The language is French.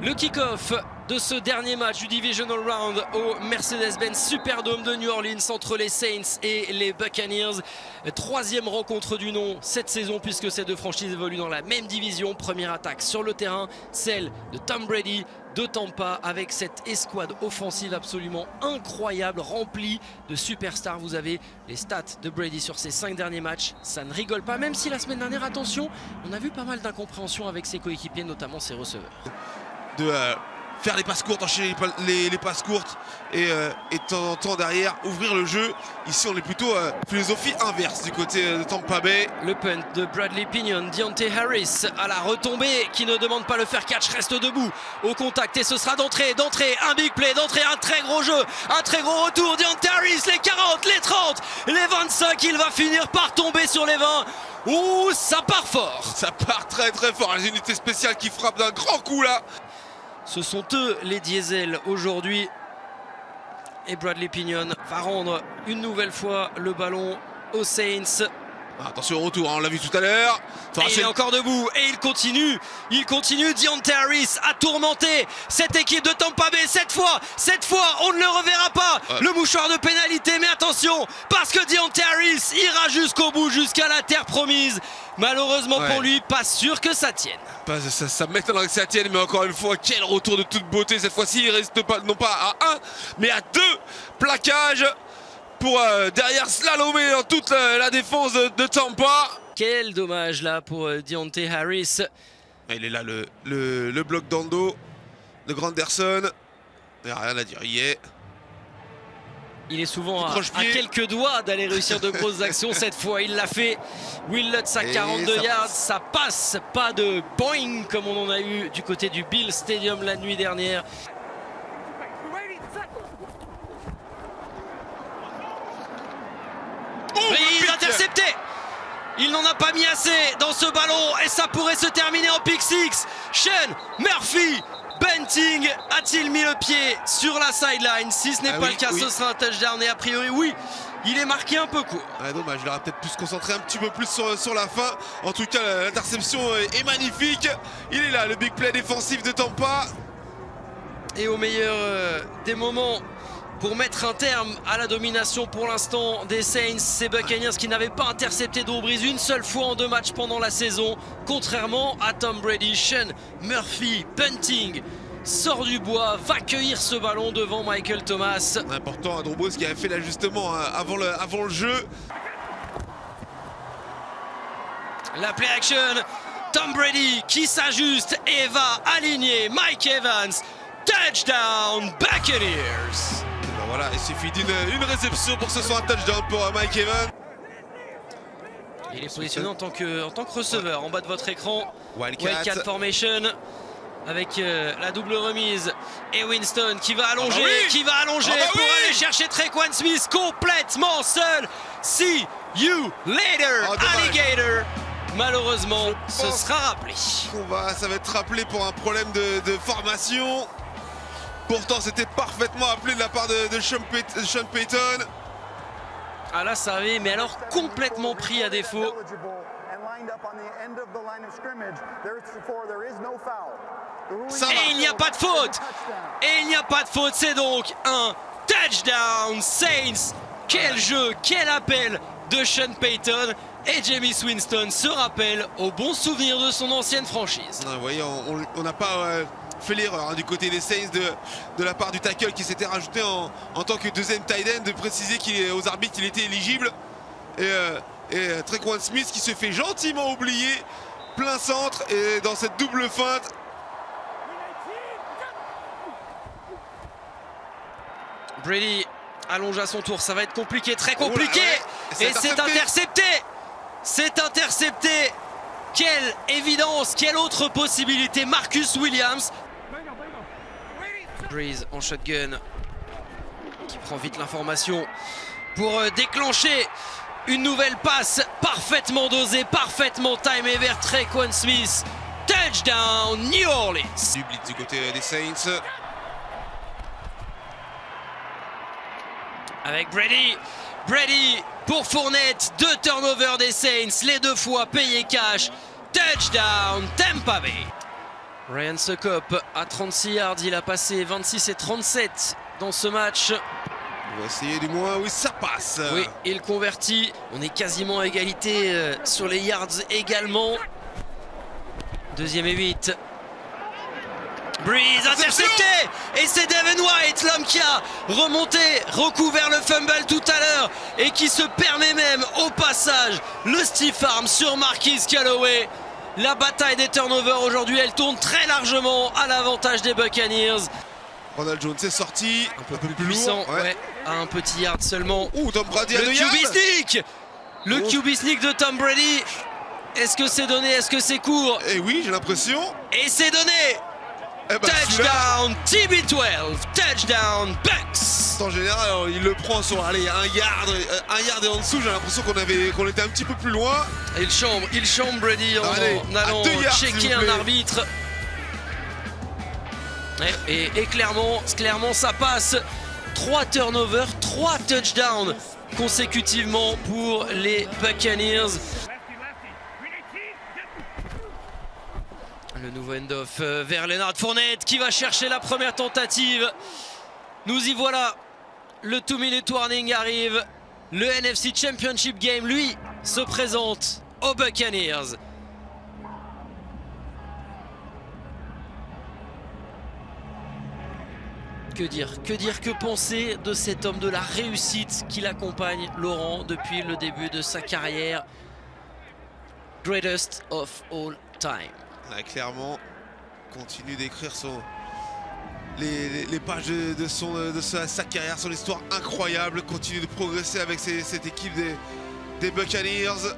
Le kick-off de ce dernier match du Divisional Round au Mercedes-Benz Superdome de New Orleans entre les Saints et les Buccaneers. Troisième rencontre du nom cette saison puisque ces deux franchises évoluent dans la même division. Première attaque sur le terrain, celle de Tom Brady de Tampa avec cette escouade offensive absolument incroyable, remplie de superstars. Vous avez les stats de Brady sur ses 5 derniers matchs, ça ne rigole pas, même si la semaine dernière, attention, on a vu pas mal d'incompréhension avec ses coéquipiers, notamment ses receveurs. De faire les passes courtes, enchaîner les passes courtes et de temps en temps derrière ouvrir le jeu. Ici on est plutôt philosophie inverse du côté de Tampa Bay. Le punt de Bradley Pinion, Deontay Harris à la retombée qui ne demande pas le fair catch, reste debout au contact et ce sera d'entrée, un big play, d'entrée, un très gros jeu, un très gros retour. Deontay Harris, les 40, les 30, les 25, il va finir par tomber sur les 20. Ouh, ça part fort. Ça part très très fort, les unités spéciales qui frappent d'un grand coup là. Ce sont eux les diesels aujourd'hui. Et Bradley Pinion va rendre une nouvelle fois le ballon aux Saints. Attention au retour, hein, on l'a vu tout à l'heure. Il est encore debout et il continue. Deontay Harris a tourmenté cette équipe de Tampa Bay. Cette fois, on ne le reverra pas. Le mouchoir de pénalité, mais attention, parce que Deontay Harris ira jusqu'au bout, jusqu'à la terre promise. Malheureusement pour lui, pas sûr que ça tienne. Ça m'étonnerait que ça tienne, mais encore une fois, quel retour de toute beauté. Cette fois-ci, il reste pas, non pas à 1, mais à 2 plaquages pour derrière slalomer dans toute la défense de Tampa. Quel dommage là pour Deontay Harris. Il est là le bloc dans le dos de Granderson. Il n'y a rien à dire, il y est. Il est souvent à quelques doigts d'aller réussir de grosses actions. Cette fois, il l'a fait. Will Lutz à 42 yards, ça passe. Pas de boing comme on en a eu du côté du Bill Stadium la nuit dernière. Prise intercepté. Il n'en a pas mis assez dans ce ballon et ça pourrait se terminer en pick six. Sean Murphy Bunting a-t-il mis le pied sur la sideline? Si ce n'est pas le cas, ce sera un touchdown et a priori oui, il est marqué un peu court. Dommage, il aurait peut-être pu se concentrer un petit peu plus sur la fin. En tout cas, l'interception est magnifique. Il est là, le big play défensif de Tampa. Et au meilleur des moments pour mettre un terme à la domination pour l'instant des Saints, ces Buccaneers qui n'avaient pas intercepté Drew Brees une seule fois en 2 matchs pendant la saison, contrairement à Tom Brady. Sean Murphy Bunting sort du bois, va cueillir ce ballon devant Michael Thomas. Important à Drew Brees qui avait fait l'ajustement avant le jeu. La play action, Tom Brady qui s'ajuste et va aligner Mike Evans. Touchdown Buccaneers. Voilà, il suffit d'une réception pour que ce soit un touchdown pour Mike Evans. Il est positionné en tant que receveur en bas de votre écran. Wildcat formation avec la double remise et Winston qui va allonger, pour aller chercher Tre'Quan Smith complètement seul. See you later, alligator. Malheureusement, ce sera rappelé. Ça va être rappelé pour un problème de formation. Pourtant, c'était parfaitement appelé de la part de Sean Payton. Ah là, ça avait, mais alors complètement pris à défaut. Et il n'y a pas de faute. C'est donc un touchdown Saints. Quel jeu, quel appel de Sean Payton. Et Jameis Winston se rappelle au bon souvenir de son ancienne franchise. Vous voyez, on n'a pas fait l'erreur du côté des Saints de la part du tackle qui s'était rajouté en tant que deuxième tight end de préciser aux arbitres qu'il était éligible. Et Tre'Quan Smith qui se fait gentiment oublier plein centre et dans cette double feinte. Brady allonge à son tour, ça va être compliqué, très compliqué. Et c'est intercepté. C'est intercepté. Quelle évidence, quelle autre possibilité. Marcus Williams. Breeze en shotgun qui prend vite l'information pour déclencher une nouvelle passe parfaitement dosée, parfaitement timée vers Tre'Quan Smith. Touchdown New Orleans. Du blitz du côté des Saints. Avec Brady pour Fournette, 2 turnovers des Saints, les 2 fois payés cash. Touchdown Tampa Bay. Ryan Succop à 36 yards, il a passé 26 et 37 dans ce match. On va essayer du moins, oui ça passe. Oui, il convertit, on est quasiment à égalité sur les yards également. 2e et 8. Breeze intercepté et c'est Devin White, l'homme qui a remonté, recouvert le fumble tout à l'heure et qui se permet même au passage le stiff arm sur Marquise Callaway. La bataille des turnovers aujourd'hui, elle tourne très largement à l'avantage des Buccaneers. Ronald Jones est sorti, Un peu plus puissant, lourd, ouais, à un petit yard seulement. Tom Brady à Le 2 QB yards. sneak, le QB sneak de Tom Brady. Est-ce que c'est donné? Est-ce que c'est court? Et oui, j'ai l'impression. Et c'est donné. Eh ben, Touchdown TB12, touchdown Bucks. en général, alors, il le prend sur allez, un yard et en dessous. J'ai l'impression qu'on était un petit peu plus loin. Il chambre Brady en allant 2 yards, checker un arbitre. Et clairement ça passe. 3 turnovers, 3 touchdowns consécutivement pour les Buccaneers. Le nouveau end-off vers Leonard Fournette qui va chercher la première tentative. Nous y voilà. Le 2-minute warning arrive. Le NFC Championship Game, lui, se présente aux Buccaneers. Que dire, que penser de cet homme, de la réussite qui l'accompagne, Laurent, depuis le début de sa carrière. Greatest of all time. Là, clairement, continue d'écrire les pages de sa carrière, son histoire incroyable, continue de progresser avec cette équipe des Buccaneers.